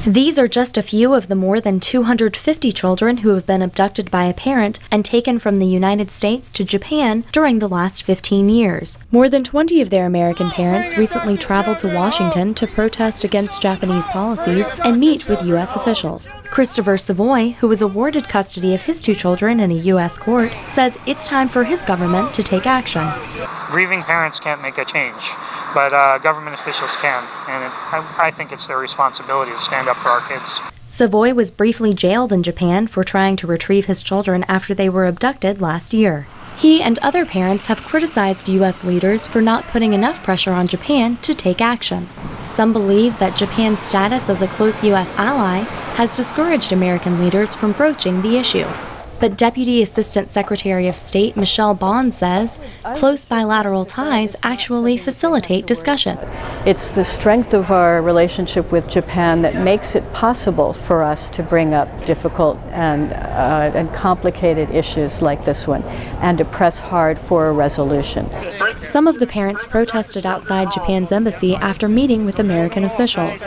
These are just a few of the more than 250 children who have been abducted by a parent and taken from the United States to Japan during the last 15 years. More than 20 of their American parents recently traveled to Washington to protest against Japanese policies and meet with U.S. officials. Christopher Savoy, who was awarded custody of his 2 children in a U.S. court, says it's time for his government to take action. Grieving parents can't make a change, but government officials can, and I think it's their responsibility to stand up for our kids. Savoy was briefly jailed in Japan for trying to retrieve his children after they were abducted last year. He and other parents have criticized U.S. leaders for not putting enough pressure on Japan to take action. Some believe that Japan's status as a close U.S. ally has discouraged American leaders from broaching the issue. But Deputy Assistant Secretary of State Michelle Bond says close bilateral ties actually facilitate discussion. It's the strength of our relationship with Japan that makes it possible for us to bring up difficult and complicated issues like this one and to press hard for a resolution. Some of the parents protested outside Japan's embassy after meeting with American officials.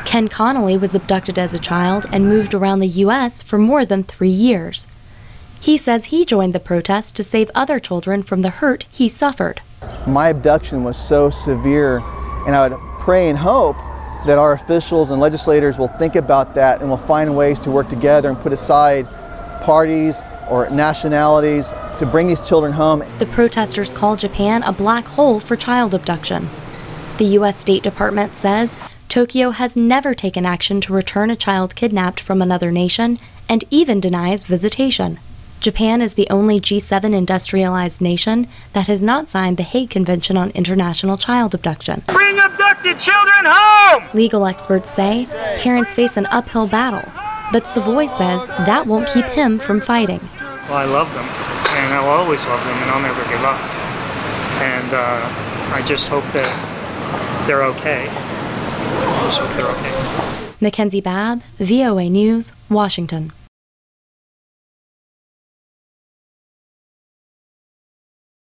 Ken Connolly was abducted as a child and moved around the U.S. for more than 3 years. He says he joined the protest to save other children from the hurt he suffered. My abduction was so severe, and I would pray and hope that our officials and legislators will think about that and will find ways to work together and put aside parties or nationalities to bring these children home. The protesters call Japan a black hole for child abduction. The U.S. State Department says Tokyo has never taken action to return a child kidnapped from another nation and even denies visitation. Japan is the only G7 industrialized nation that has not signed the Hague Convention on International Child Abduction. Bring abducted children home! Legal experts say parents face an uphill battle, but Savoy says that won't keep him from fighting. Well, I love them, and I'll always love them, and I'll never give up. And I just hope that they're okay. I just hope they're okay. MacKenzie Babb, VOA News, Washington.